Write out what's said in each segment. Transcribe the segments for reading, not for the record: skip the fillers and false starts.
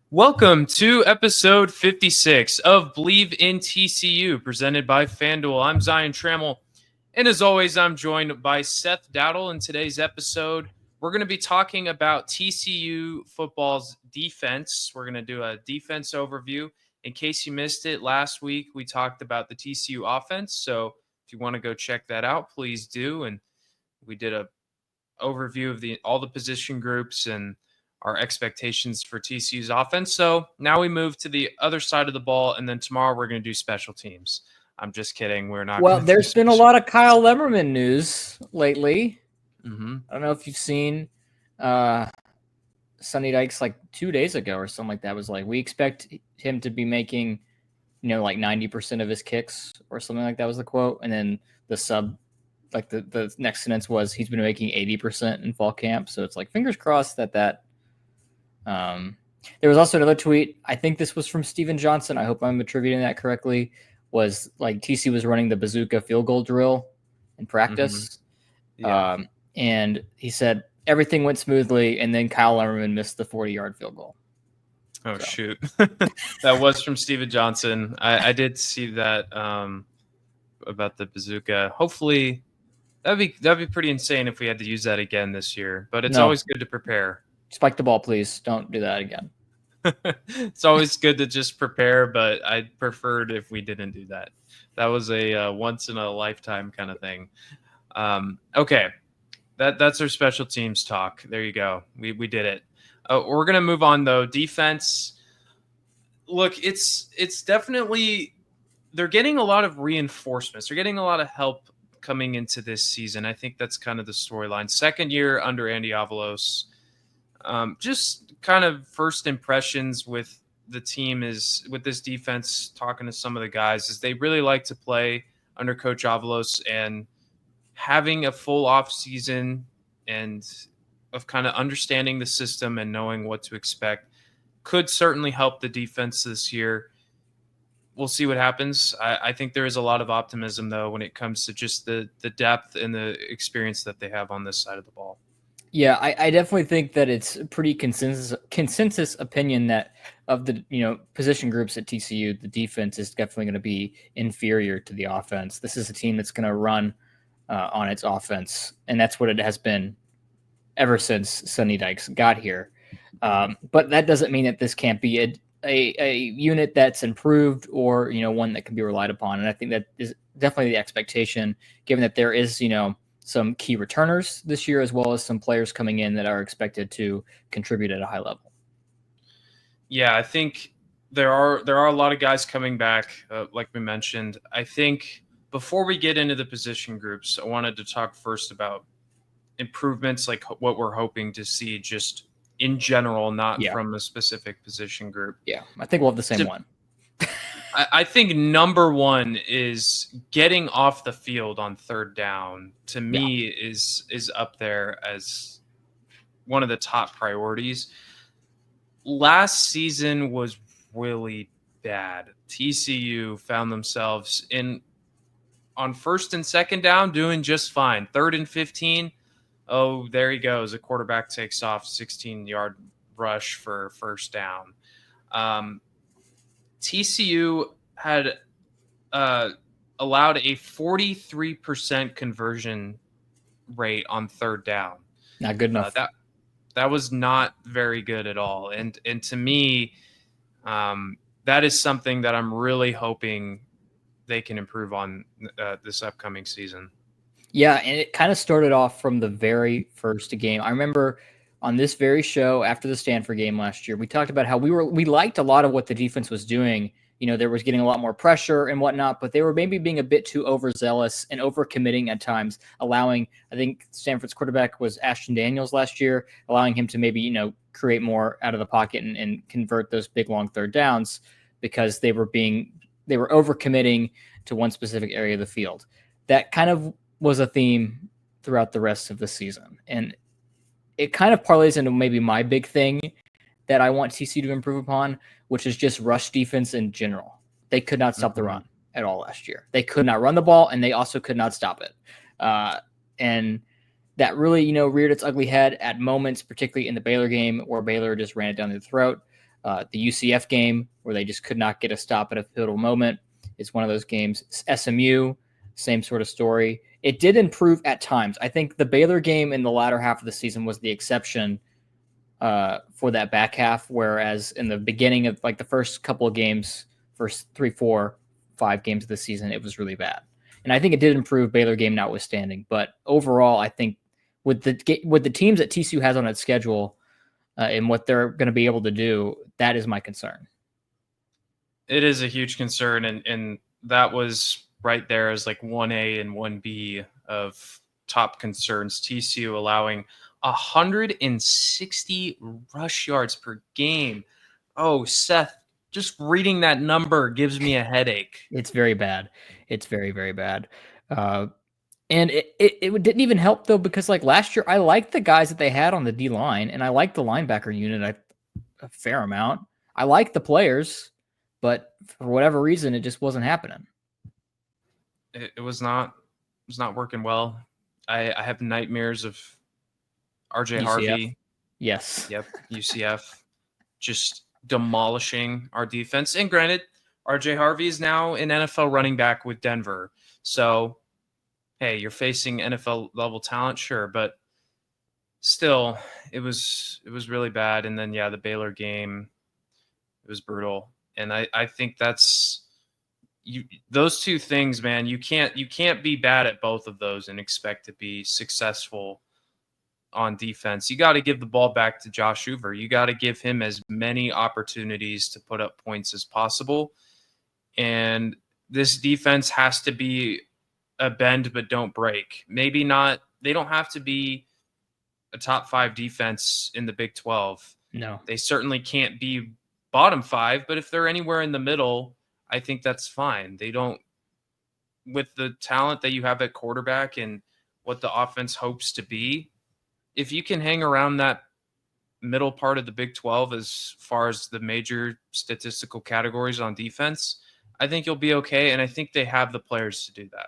Welcome to episode 56 of Believe in TCU, presented by FanDuel. I'm Zion Trammell, and as always, I'm joined by Seth Dowdle. In today's episode, we're going to be talking about TCU football's defense. We're going to do a defense overview. In case you missed it, last week we talked about the TCU offense, so if you want to go check that out, please do. And we did a overview of all the position groups and our expectations for TCU's offense. So now we move to the other side of the ball, and then tomorrow we're going to do special teams. I'm just kidding. We're not. Well, there's been a lot of Kyle Lemmerman news lately. Mm-hmm. I don't know if you've seen Sonny Dykes like 2 days ago or something like that was like, we expect him to be making, like 90% of his kicks or something like that was the quote. And then the next sentence was he's been making 80% in fall camp. So it's like, fingers crossed that there was also another tweet. I think this was from Steven Johnson. I hope I'm attributing that correctly. Was like TC was running the bazooka field goal drill in practice. Mm-hmm. Yeah. And he said everything went smoothly, and then Kyle Lemmerman missed the 40-yard field goal. Oh, shoot. That was from Steven Johnson. I did see that about the bazooka. Hopefully, that'd be pretty insane if we had to use that again this year. But it's always good to prepare. Spike the ball, please. Don't do that again. It's always good to just prepare, but I preferred if we didn't do that. That was a once in a lifetime kind of thing. Okay, that's our special teams talk. There you go. We did it. We're gonna move on though. Defense. Look, it's definitely they're getting a lot of reinforcements. They're getting a lot of help coming into this season. I think that's kind of the storyline. Second year under Andy Avalos. Just kind of first impressions with the team is with this defense, talking to some of the guys, is they really like to play under Coach Avalos, and having a full off season and of kind of understanding the system and knowing what to expect could certainly help the defense this year. We'll see what happens. I think there is a lot of optimism, though, when it comes to just the depth and the experience that they have on this side of the ball. Yeah, I definitely think that it's a pretty consensus opinion that of the position groups at TCU, the defense is definitely going to be inferior to the offense. This is a team that's going to run on its offense, and that's what it has been ever since Sonny Dykes got here. But that doesn't mean that this can't be a unit that's improved or one that can be relied upon. And I think that is definitely the expectation, given that there is some key returners this year, as well as some players coming in that are expected to contribute at a high level. Yeah, I think there are a lot of guys coming back, like we mentioned. I think before we get into the position groups, I wanted to talk first about improvements, like what we're hoping to see just in general, not from a specific position group. Yeah, I think we'll have the same one. I think number one is getting off the field on third down. To me, is up there as one of the top priorities. Last season was really bad. TCU found themselves on first and second down doing just fine. Third and 15, oh, there he goes. A quarterback takes off, 16-yard rush for first down. TCU had allowed a 43% conversion rate on third down. Not good enough. That was not very good at all. And to me, that is something that I'm really hoping they can improve on this upcoming season. Yeah, and it kind of started off from the very first game. I remember on this very show after the Stanford game last year, we talked about how we liked a lot of what the defense was doing. There was getting a lot more pressure and whatnot, but they were maybe being a bit too overzealous and overcommitting at times, allowing, I think Stanford's quarterback was Ashton Daniels last year, allowing him to maybe, create more out of the pocket and convert those big, long third downs because they were overcommitting to one specific area of the field. That kind of was a theme throughout the rest of the season. And it kind of parlays into maybe my big thing that I want TC to improve upon, which is just rush defense in general. They could not stop the run at all last year. They could not run the ball, and they also could not stop it. And that really, reared its ugly head at moments, particularly in the Baylor game, where Baylor just ran it down their throat. The UCF game, where they just could not get a stop at a pivotal moment, is one of those games. SMU, same sort of story. It did improve at times. I think the Baylor game in the latter half of the season was the exception for that back half, whereas in the beginning of like the first couple of games, first 3, 4, 5 games of the season, it was really bad. And I think it did improve, Baylor game notwithstanding. But overall, I think with the teams that TCU has on its schedule and what they're going to be able to do, that is my concern. It is a huge concern, and that was right there as like 1A and 1B of top concerns. TCU allowing 160 rush yards per game. Oh, Seth, just reading that number gives me a headache. It's very bad. It's very, very bad. And it didn't even help, though, because like last year, I liked the guys that they had on the D line, and I liked the linebacker unit a fair amount. I liked the players, but for whatever reason, it just wasn't happening. It was not working well. I have nightmares of RJ UCF. Harvey. Yes. Yep, UCF just demolishing our defense. And granted, RJ Harvey is now an NFL running back with Denver. So, hey, you're facing NFL level talent, sure, but still, it was really bad. And then the Baylor game, it was brutal. And I think that's those two things, man. You can't be bad at both of those and expect to be successful on defense. You got to give the ball back to Josh Hoover. You got to give him as many opportunities to put up points as possible. And this defense has to be a bend but don't break. Maybe not. They don't have to be a top 5 defense in the Big 12. No. They certainly can't be bottom 5, but if they're anywhere in the middle, I think that's fine. They don't, with the talent that you have at quarterback and what the offense hopes to be, if you can hang around that middle part of the Big 12 as far as the major statistical categories on defense, I think you'll be okay. And I think they have the players to do that.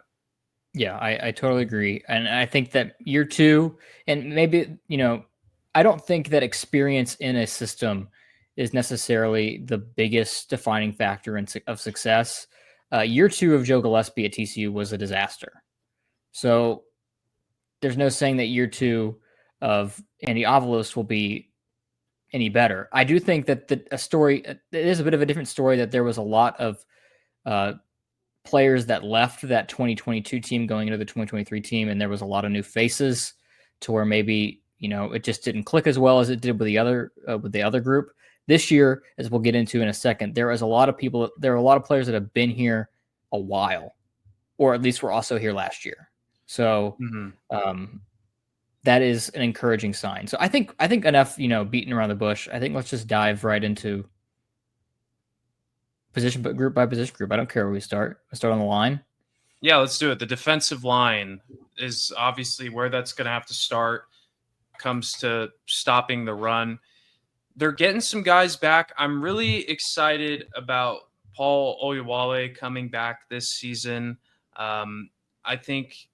Yeah, I totally agree. And I think that year 2, and maybe, I don't think that experience in a system is necessarily the biggest defining factor of success. Year 2 of Joe Gillespie at TCU was a disaster. So there's no saying that year 2 of Andy Avalos will be any better. I do think that it is a bit of a different story, that there was a lot of players that left that 2022 team going into the 2023 team, and there was a lot of new faces to where maybe, it just didn't click as well as it did with the other group. This year, as we'll get into in a second, there are a lot of players that have been here a while, or at least were also here last year. So that is an encouraging sign. So I think enough, beating around the bush. I think let's just dive right into position group by position group. I don't care where we start. I start on the line. Yeah, let's do it. The defensive line is obviously where that's going to have to start. Comes to stopping the run. They're getting some guys back. I'm really excited about Paul Oyewale coming back this season. I think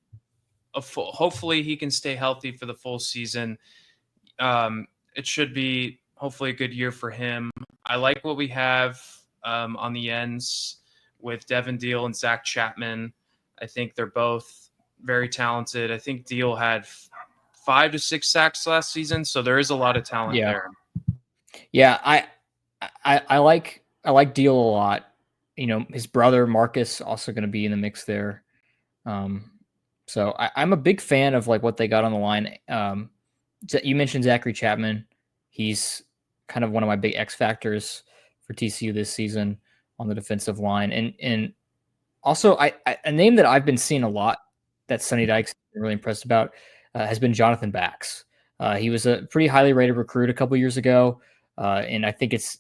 hopefully he can stay healthy for the full season. It should be hopefully a good year for him. I like what we have on the ends with Devin Deal and Zach Chapman. I think they're both very talented. I think Deal had 5 to 6 sacks last season, so there is a lot of talent there. Yeah, I like Deal a lot. His brother Marcus also going to be in the mix there. So I'm a big fan of like what they got on the line. You mentioned Zachary Chapman. He's kind of one of my big X factors for TCU this season on the defensive line. And also a name that I've been seeing a lot that Sonny Dykes been really impressed about has been Jonathan Bax. He was a pretty highly rated recruit a couple years ago. And I think it's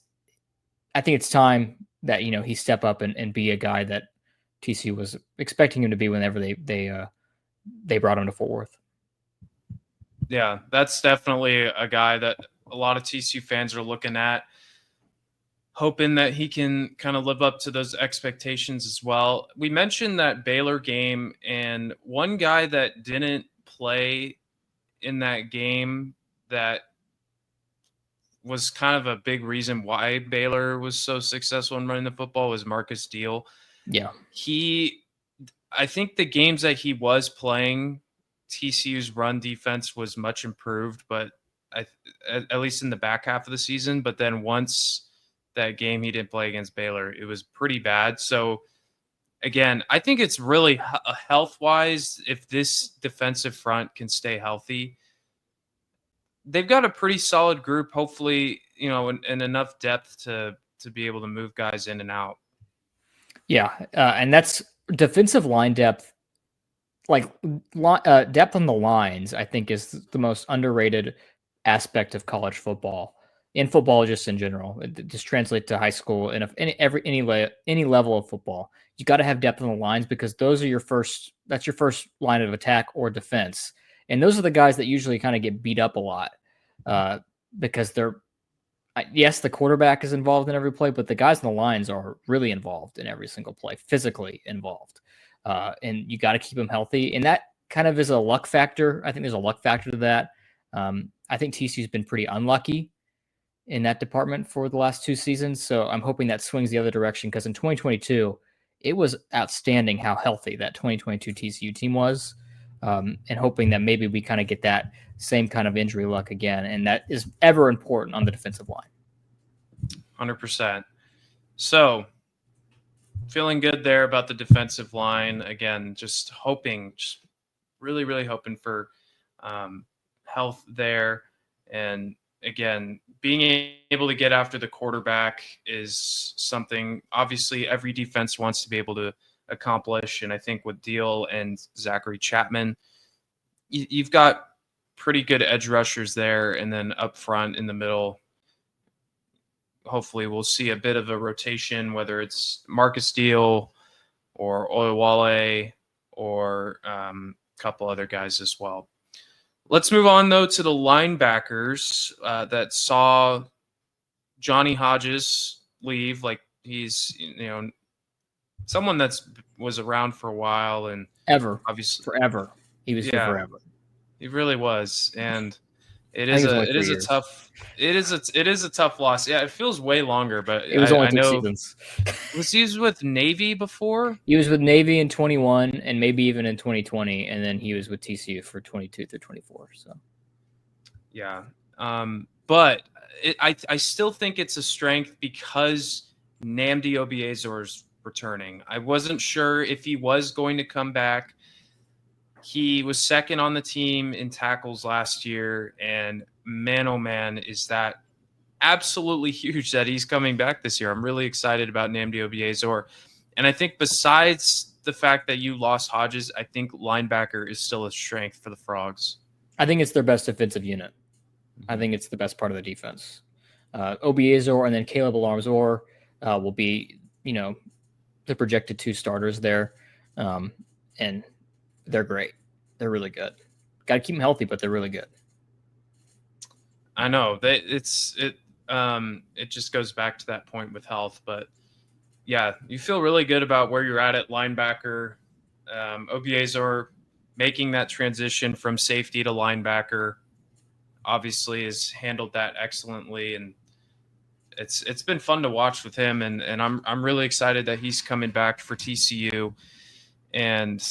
time that, he step up and be a guy that TCU was expecting him to be whenever they brought him to Fort Worth. Yeah, that's definitely a guy that a lot of TCU fans are looking at, hoping that he can kind of live up to those expectations as well. We mentioned that Baylor game, and one guy that didn't play in that game that was kind of a big reason why Baylor was so successful in running the football was Marcus Deal. Yeah. I think the games that he was playing, TCU's run defense was much improved, but at least in the back half of the season. But then once that game he didn't play against Baylor, it was pretty bad. So again, I think it's really health wise. If this defensive front can stay healthy, they've got a pretty solid group. Hopefully, and enough depth to be able to move guys in and out. Yeah, and that's defensive line depth. Like depth on the lines, I think is the most underrated aspect of college football. In football, just in general, it just translates to high school and any level of football. You got to have depth on the lines because those are that's your first line of attack or defense, and those are the guys that usually kind of get beat up a lot because they're yes, the quarterback is involved in every play, but the guys on the lines are really involved in every single play, physically involved. And you got to keep them healthy. And that kind of is a luck factor. I think there's a luck factor to that. I think TCU's been pretty unlucky in that department for the last 2 seasons. So I'm hoping that swings the other direction because in 2022, it was outstanding how healthy that 2022 TCU team was. And hoping that maybe we kind of get that same kind of injury luck again. And that is ever important on the defensive line. 100%. So feeling good there about the defensive line. Again, just really, really hoping for health there. And again, being able to get after the quarterback is something obviously every defense wants to be able to accomplish. And I think with Deal and Zachary Chapman, you've got pretty good edge rushers there. And then up front in the middle, hopefully we'll see a bit of a rotation, whether it's Marcus Deal or Oyewale or a couple other guys as well. Let's move on, though, to the linebackers that saw Johnny Hodges leave. Like, he's, someone was around for a while and obviously forever. He was here forever. He really was. And it is a tough loss. Yeah, it feels way longer, but it was only 2 seasons. Was he with Navy before? He was with Navy in 21 and maybe even in 2020, and then he was with TCU for 22 through 24. So, yeah, but I still think it's a strength because Nnamdi Obiezor's returning. I wasn't sure if he was going to come back. He was second on the team in tackles last year, and man, oh man, is that absolutely huge that he's coming back this year. I'm really excited about Nnamdi Obiezor. And I think besides the fact that you lost Hodges, I think linebacker is still a strength for the Frogs. I think it's their best defensive unit. I think it's the best part of the defense. Obiezor and then Caleb Alarmzor will be, the projected 2 starters there. And they're great. They're really good. Got to keep them healthy, but they're really good. I know that it just goes back to that point with health, but yeah, you feel really good about where you're at linebacker. Obiezor making that transition from safety to linebacker obviously has handled that excellently, and it's been fun to watch with him, and I'm really excited that he's coming back for TCU, and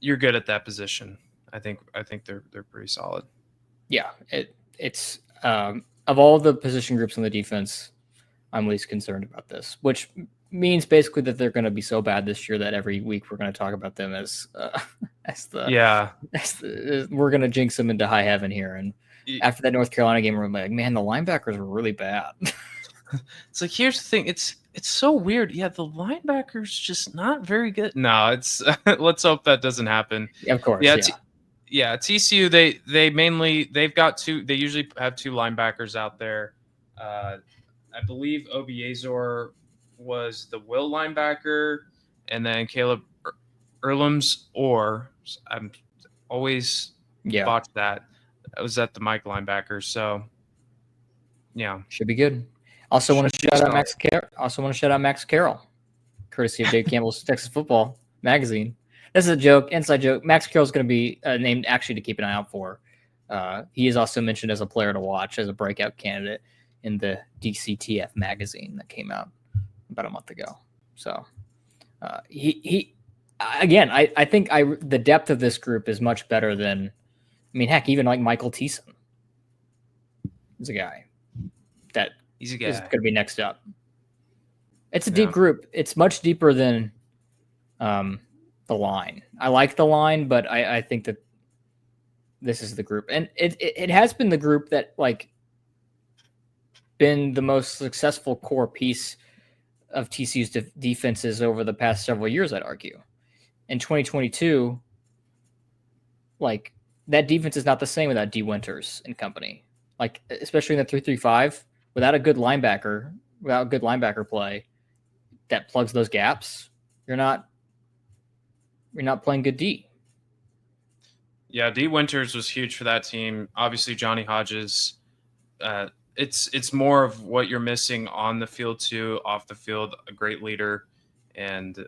you're good at that position. I think they're pretty solid. Yeah, it's of all the position groups on the defense, I'm least concerned about this, which means basically that they're going to be so bad this year that every week we're going to talk about them as we're going to jinx them into high heaven here. And after that North Carolina game, we're like, man, the linebackers were really bad. It's like, here's the thing. It's so weird. Yeah, the linebackers just not very good. No, it's let's hope that doesn't happen. Yeah, of course. Yeah, TCU, they've got 2. They usually have 2 linebackers out there. I believe Obiezor was the will linebacker, and then Caleb Earlham's, or I'm always botched that. I was at the Mike linebacker, so yeah, should be good. Also want to shout out Max Carroll, courtesy of Dave Campbell's Texas Football Magazine. This is a joke, inside joke. Max Carroll's going to be named actually to keep an eye out for He is also mentioned as a player to watch, as a breakout candidate in the DCTF magazine that came out about a month ago. So he again, I think the depth of this group is much better than, I mean, heck, even like Michael Thiessen is a guy that He's a is guy. going to be next up. It's a deep group. It's much deeper than the line. I like the line, but I think that this is the group, and it has been the group that like been the most successful core piece of TCU's defenses over the past several years. I'd argue. In 2022, like that defense is not the same without D Winters and company. Like especially in the 3-3-5, without a good linebacker, without good linebacker play that plugs those gaps, you're not playing good D. Yeah, D Winters was huge for that team. Obviously, Johnny Hodges. It's more of what you're missing on the field too. Off the field, a great leader, and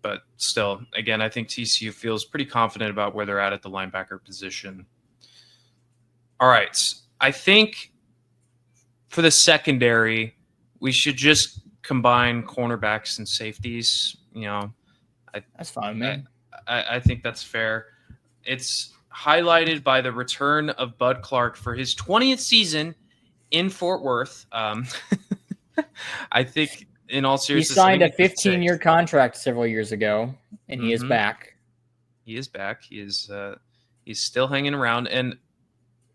but still, again, I think TCU feels pretty confident about where they're at the linebacker position. All right, I think for the secondary, we should just combine cornerbacks and safeties. That's fine, man. I think that's fair. It's highlighted by the return of Bud Clark for his 20th season in Fort Worth. I think, in all He seriousness, signed a 15-year contract several years ago, and he is back. He is back. He's still hanging around. And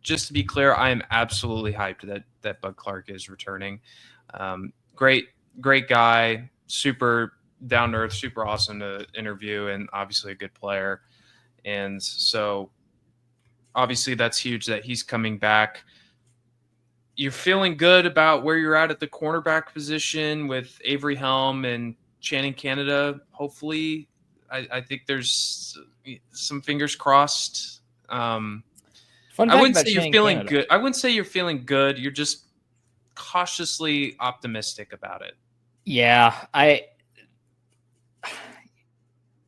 just to be clear, I am absolutely hyped that Bud Clark is returning. Great guy, super down to earth, super awesome to interview, and obviously a good player. And so obviously that's huge that he's coming back. You're feeling good about where you're at the cornerback position with Avery Helm and Channing Canada. Hopefully, I think there's some fingers crossed. Fun I fact wouldn't about say you're Channing feeling Canada. good. I wouldn't say you're feeling good. You're just cautiously optimistic about it. Yeah,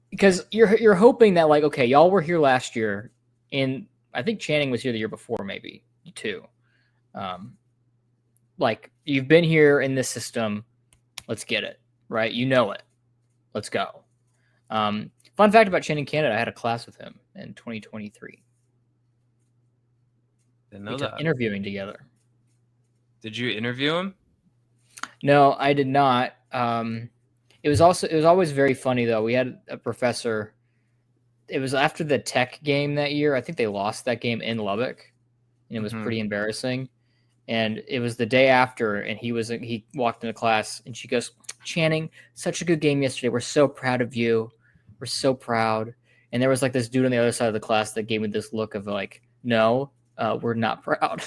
because you're hoping that, like, okay, y'all were here last year, and I think Channing was here the year before, maybe too. Like, you've been here in this system, let's get it right. You know it. Let's go. Fun fact about Channing Canada: I had a class with him in 2023. Didn't know We took that. interviewing together. Did you interview him? No, I did not. It was always very funny though. We had a professor. It was after the Tech game that year. I think they lost that game in Lubbock, and it was pretty embarrassing. And it was the day after, and he walked into class, and she goes, "Channing, such a good game yesterday. We're so proud of you. We're so proud." And there was like this dude on the other side of the class that gave me this look of like, "No, we're not proud."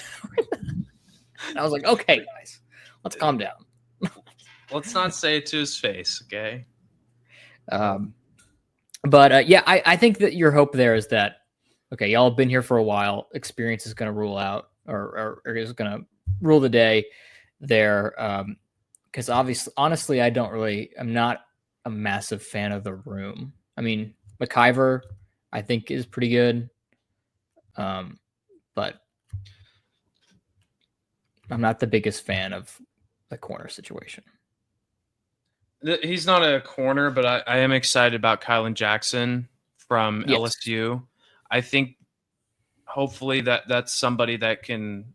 And I was like, "Okay, guys, let's calm down. Let's not say it to his face, okay?" But yeah, I think that your hope there is that, okay, y'all have been here for a while. Experience is going to rule out, or is going to rule the day there. Because honestly, I'm not a massive fan of the room. I mean, McIver, I think, is pretty good. But I'm not the biggest fan of the corner situation. He's not a corner, but I am excited about Kylan Jackson from LSU. I think hopefully that's somebody that can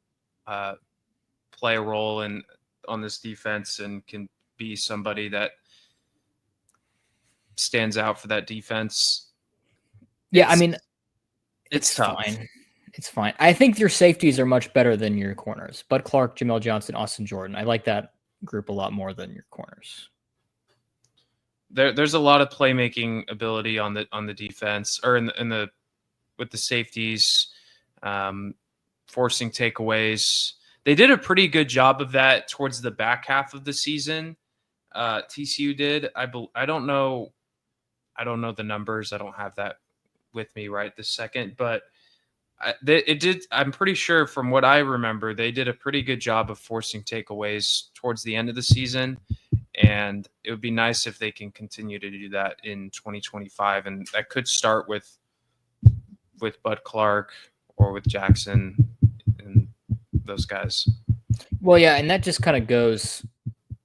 play a role on this defense and can be somebody that stands out for that defense. Yeah, I mean, it's tough. Fine. It's fine. I think your safeties are much better than your corners. Bud Clark, Jamel Johnson, Austin Jordan. I like that group a lot more than your corners. There's a lot of playmaking ability on the defense, or in the with the safeties, forcing takeaways. They did a pretty good job of that towards the back half of the season. TCU did. I don't know the numbers. I don't have that with me right this second, but it did. I'm pretty sure from what I remember, they did a pretty good job of forcing takeaways towards the end of the season. And it would be nice if they can continue to do that in 2025. And that could start with Bud Clark or with Jackson and those guys. Well, yeah, and that just kind of goes.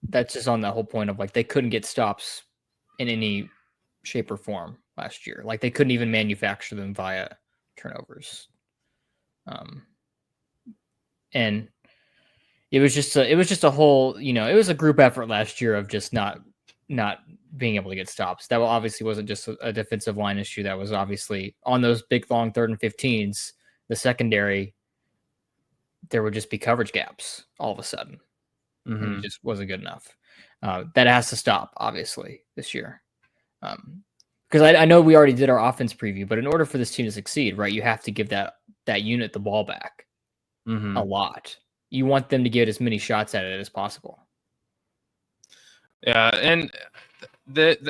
That's just on the whole point of like they couldn't get stops in any shape or form last year. Like they couldn't even manufacture them via turnovers. And it was just a whole, it was a group effort last year of just not being able to get stops. That obviously wasn't just a defensive line issue. That was obviously on those big long 3rd and 15s, the secondary, there would just be coverage gaps all of a sudden. Mm-hmm. And it just wasn't good enough. That has to stop, obviously, this year. Because I know we already did our offense preview, but in order for this team to succeed, right, you have to give that unit the ball back a lot. You want them to get as many shots at it as possible. Yeah, and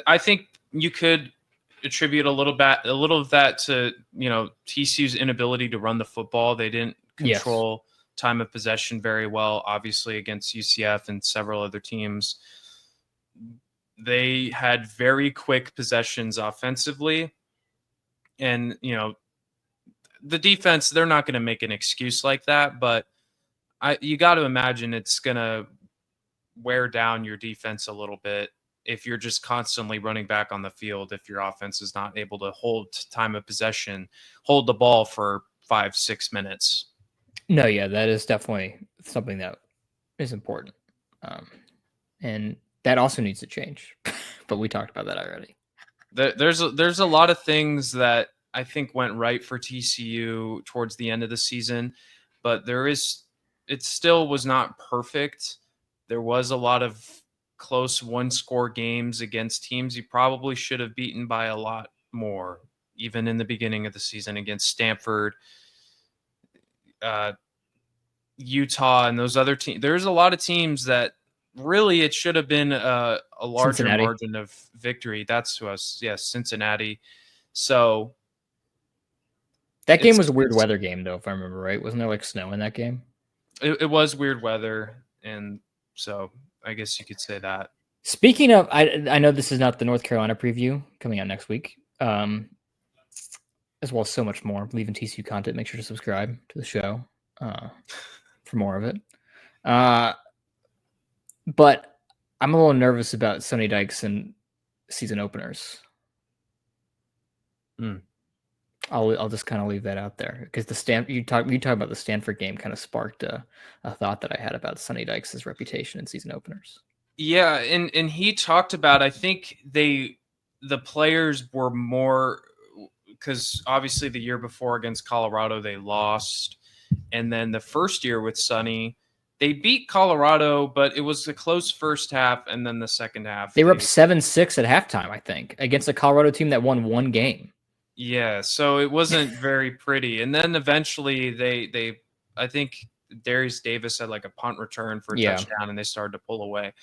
I think you could attribute a little of that to TCU's inability to run the football. They didn't control time of possession very well, obviously against UCF and several other teams. They had very quick possessions offensively, and the defense, they're not going to make an excuse like that, but you got to imagine it's going to wear down your defense a little bit if you're just constantly running back on the field, if your offense is not able to hold time of possession, hold the ball for 5-6 minutes. No, yeah, that is definitely something that is important. And that also needs to change, but we talked about that already. There's a lot of things that I think went right for TCU towards the end of the season, but it still was not perfect. There was a lot of close one-score games against teams you probably should have beaten by a lot more, even in the beginning of the season against Stanford, Utah, and those other teams. There's a lot of teams that really it should have been a larger Cincinnati. margin of victory. That's to us, yes, Cincinnati. So that game was a weird weather game, though, if I remember right. Wasn't there like snow in that game? It was weird weather, and so I guess you could say that. Speaking of, I know this is not the North Carolina preview coming out next week, as well as so much more. Leaving TCU content. Make sure to subscribe to the show for more of it. But I'm a little nervous about Sonny Dykes and season openers. I'll just kind of leave that out there because you talk about the Stanford game kind of sparked a thought that I had about Sonny Dykes' reputation in season openers. Yeah, and he talked about, I think the players were more, because obviously the year before against Colorado they lost, and then the first year with Sonny they beat Colorado, but it was a close first half, and then the second half they were up 7-6 at halftime, I think, against a Colorado team that won one game. Yeah, so it wasn't very pretty. And then eventually they I think Darius Davis had like a punt return for a touchdown, and they started to pull away.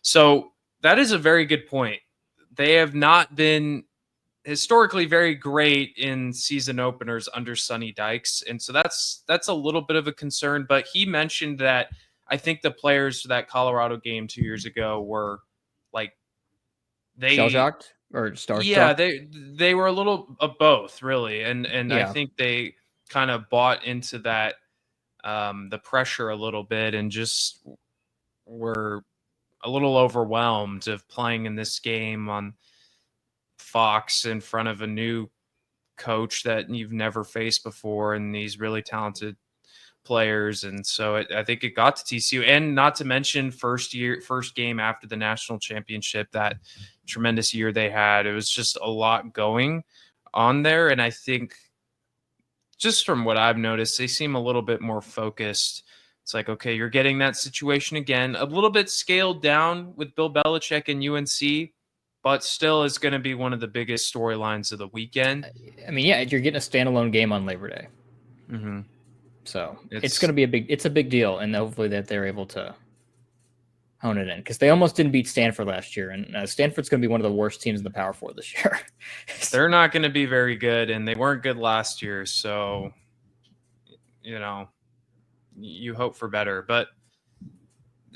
So that is a very good point. They have not been historically very great in season openers under Sonny Dykes, and so that's a little bit of a concern. But he mentioned that I think the players for that Colorado game 2 years ago were like shell-shocked or starstruck. Yeah, they were a little of both, really, and I think they kind of bought into that the pressure a little bit, and just were a little overwhelmed of playing in this game on Fox in front of a new coach that you've never faced before, and these really talented players. And so I think it got to TCU, and not to mention first game after the national championship, that tremendous year they had. It was just a lot going on there, and I think just from what I've noticed, they seem a little bit more focused. It's like, okay, you're getting that situation again, a little bit scaled down with Bill Belichick and UNC, but still is going to be one of the biggest storylines of the weekend. I mean, yeah, you're getting a standalone game on Labor Day. Mm-hmm. So it's going to be a big deal, and hopefully that they're able to hone it in, because they almost didn't beat Stanford last year, and Stanford's going to be one of the worst teams in the Power 4 this year. They're not going to be very good, and they weren't good last year, so you hope for better. But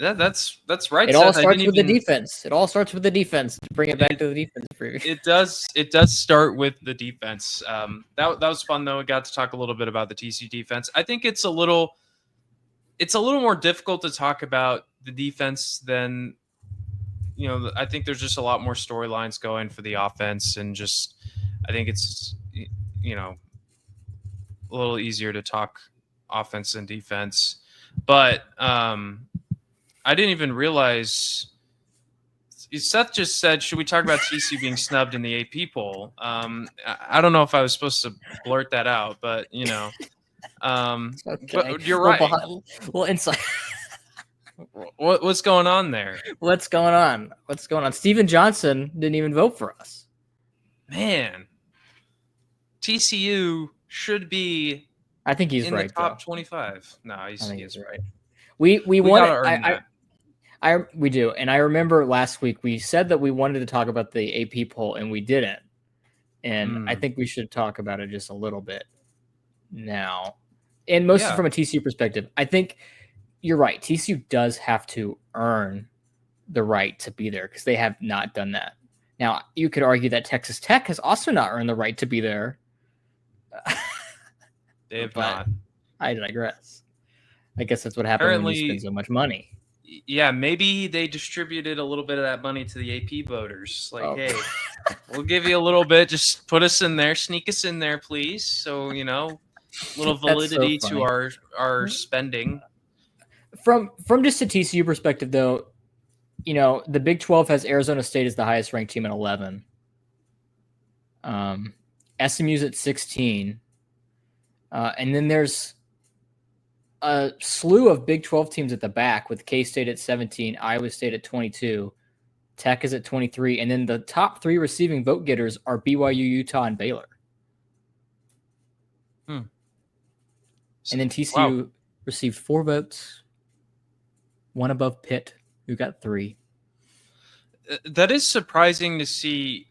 That's right. It all Seth. I starts didn't with the even. defense. It all starts with the defense. To bring it back to the defense for you. It does. It does start with the defense. That was fun though. We got to talk a little bit about the TCU defense. I think it's a little more difficult to talk about the defense than I think there's just a lot more storylines going for the offense, and just I think it's a little easier to talk offense and defense. But I didn't even realize. Seth just said, "Should we talk about TCU being snubbed in the AP poll?" I don't know if I was supposed to blurt that out, but Okay. but you're right. Well, inside. What's going on there, What's going on? What's going on? Steven Johnson didn't even vote for us. man? TCU should be. I think he's in right, the top though. 25. No, I think he's right. We want gotta earn that. We do, and I remember last week we said that we wanted to talk about the AP poll, and we didn't. And I think we should talk about it just a little bit now, and mostly from a TCU perspective. I think you're right. TCU does have to earn the right to be there because they have not done that. Now, you could argue that Texas Tech has also not earned the right to be there. They have not. I digress. I guess that's what happens when you spend so much money. Yeah, maybe they distributed a little bit of that money to the AP voters. Like, hey, we'll give you a little bit. Just put us in there, sneak us in there, please. So little validity to our spending. From just a TCU perspective, though, the Big 12 has Arizona State as the highest ranked team at 11. SMU's at 16. And then there's a slew of Big 12 teams at the back with K-State at 17, Iowa State at 22, Tech is at 23, and then the top three receiving vote getters are BYU, Utah, and Baylor. And then TCU received 4 votes, one above Pitt, who got 3. That is surprising to see.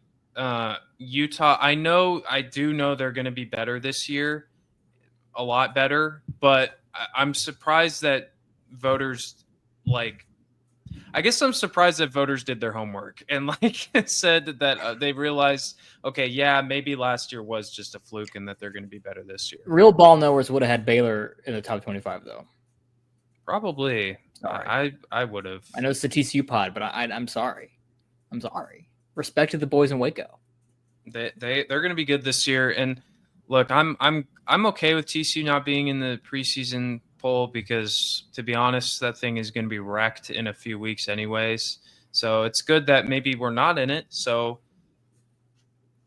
Utah, I do know they're going to be better this year, a lot better, but I'm surprised that voters I'm surprised that voters did their homework and said that they realized, okay, yeah, maybe last year was just a fluke and that they're going to be better this year. Real ball knowers would have had Baylor in the top 25 though. Probably. Sorry. I would have. I know it's the TCU pod, but I'm sorry. I'm sorry. Respect to the boys in Waco. They're going to be good this year, and look, I'm okay with TCU not being in the preseason poll because, to be honest, that thing is going to be wrecked in a few weeks anyways. So it's good that maybe we're not in it. So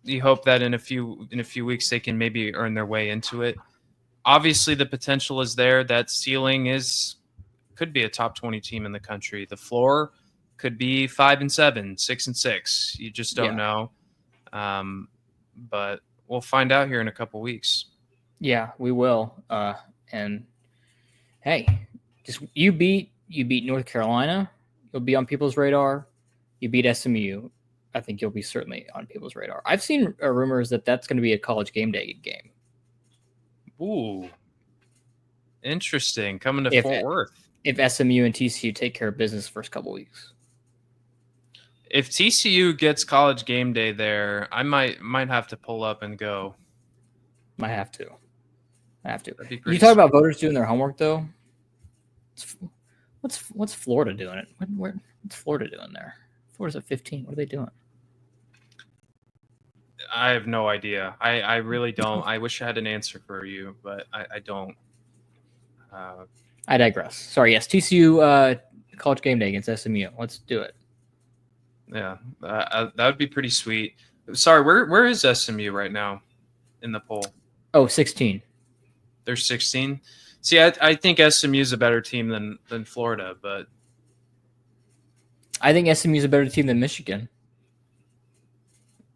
you hope that in a few weeks they can maybe earn their way into it. Obviously, the potential is there. That ceiling could be a top 20 team in the country. The floor could be 5-7, 6-6. You just don't know. But we'll find out here in a couple weeks. Yeah, we will. And hey, just you beat North Carolina, you'll be on people's radar. You beat SMU, I think you'll be certainly on people's radar. I've seen rumors that that's going to be a college game day game. Ooh, interesting. Coming to Fort Worth. If SMU and TCU take care of business first couple weeks. If TCU gets college game day there, I might have to pull up and go. I have to. You talk about voters doing their homework though. What's Florida doing it? What's Florida doing there? Florida's at 15. What are they doing? I have no idea. I really don't. I wish I had an answer for you, but I don't. I digress. Sorry. Yes, TCU college game day against SMU. Let's do it. Yeah, that would be pretty sweet. Sorry, where is SMU right now in the poll? Oh, 16. They're 16. See, I think SMU is a better team than Florida, but I think SMU is a better team than Michigan.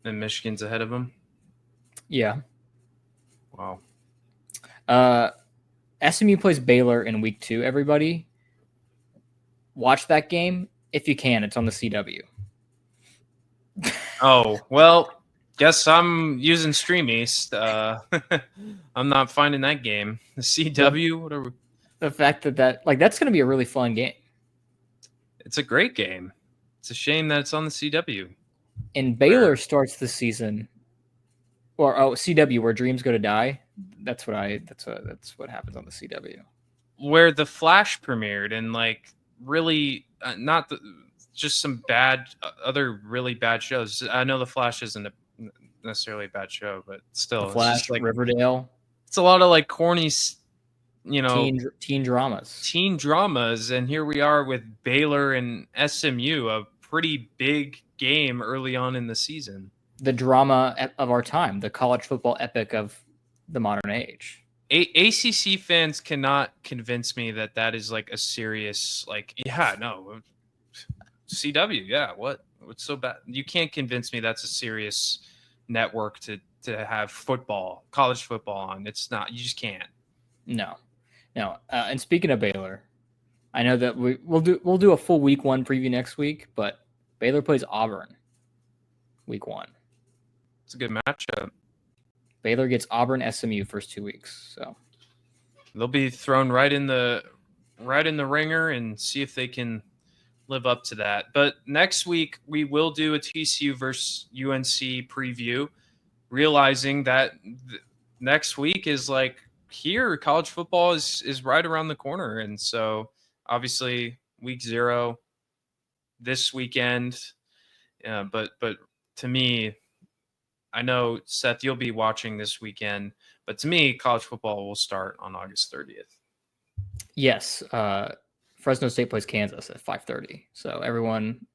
And Michigan's ahead of them? Yeah. Wow. SMU plays Baylor in week 2, everybody. Watch that game if you can. It's on the CW. Oh, well, guess I'm using Stream East. I'm not finding that game. The CW, whatever. The fact that that's going to be a really fun game. It's a great game. It's a shame that it's on the CW. And Baylor starts the season, or CW, where dreams go to die. That's what happens on the CW. Where the Flash premiered, and like really not just some bad other really bad shows. I know the Flash isn't necessarily a bad show, but still, The it's Flash, just like Riverdale, it's a lot of like corny, teen dramas. teen dramas, and here we are with Baylor and SMU, a pretty big game early on in the season. The drama of our time, the college football epic of the modern age. ACC fans cannot convince me that that is like a serious, like, yeah, no, CW, yeah, what's so bad? You can't convince me that's a serious network to have college football on. It's not. You just can't. No. And speaking of Baylor, I know that we'll do a full week 1 preview next week, but Baylor plays Auburn week 1. It's a good matchup. Baylor gets Auburn, SMU first 2 weeks, so they'll be thrown right in the ringer and see if they can live up to that. But next week we will do a TCU versus UNC preview, realizing that next week is like here college football is right around the corner, and so obviously week 0 this weekend. But to me, I know Seth, you'll be watching this weekend, but to me, college football will start on August 30th. Yes, Fresno State plays Kansas at 5:30. So everyone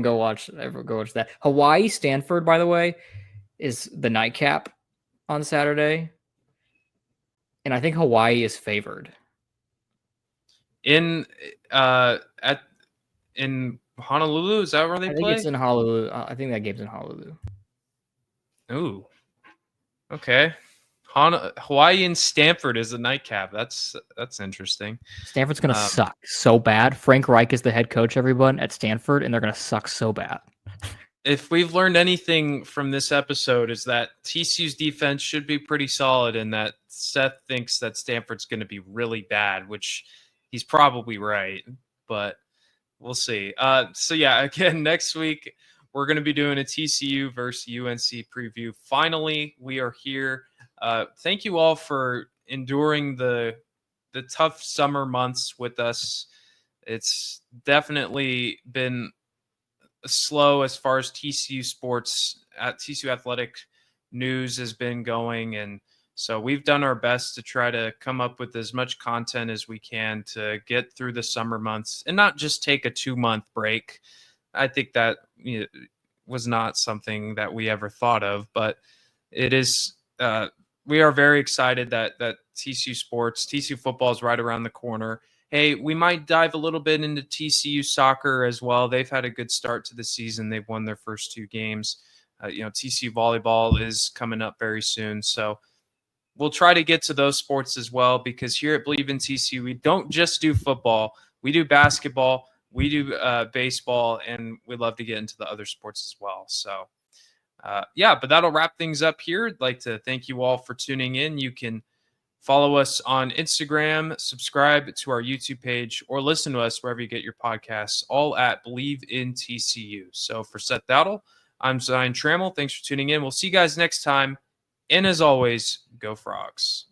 go watch that. Hawaii Stanford, by the way, is the nightcap on Saturday, and I think Hawaii is favored. In Honolulu, is that where they play? I think it's in Honolulu. I think that game's in Honolulu. Ooh, okay. Hawaii and Stanford is the nightcap. That's interesting. Stanford's gonna suck so bad. Frank Reich is the head coach, everyone, at Stanford, and they're gonna suck so bad. If we've learned anything from this episode, is that TCU's defense should be pretty solid, and that Seth thinks that Stanford's going to be really bad, which he's probably right, but we'll see. So yeah, again, next week we're going to be doing a TCU versus UNC preview. Finally, we are here. Thank you all for enduring the tough summer months with us. It's definitely been slow as far as TCU sports at TCU athletic news has been going, and so we've done our best to try to come up with as much content as we can to get through the summer months and not just take a 2-month break. I think that was not something that we ever thought of, but it is. We are very excited that TCU football is right around the corner. Hey, we might dive a little bit into TCU soccer as well. They've had a good start to the season. They've won their first 2 games. TCU volleyball is coming up very soon. So we'll try to get to those sports as well, because here at Believe in TCU, we don't just do football. We do basketball, we do baseball, and we love to get into the other sports as well. So, but that'll wrap things up here. I'd like to thank you all for tuning in. You can follow us on Instagram, subscribe to our YouTube page, or listen to us wherever you get your podcasts, all at Believe in TCU. So for Seth Dowdle, I'm Zion Trammell. Thanks for tuning in. We'll see you guys next time. And as always, go Frogs.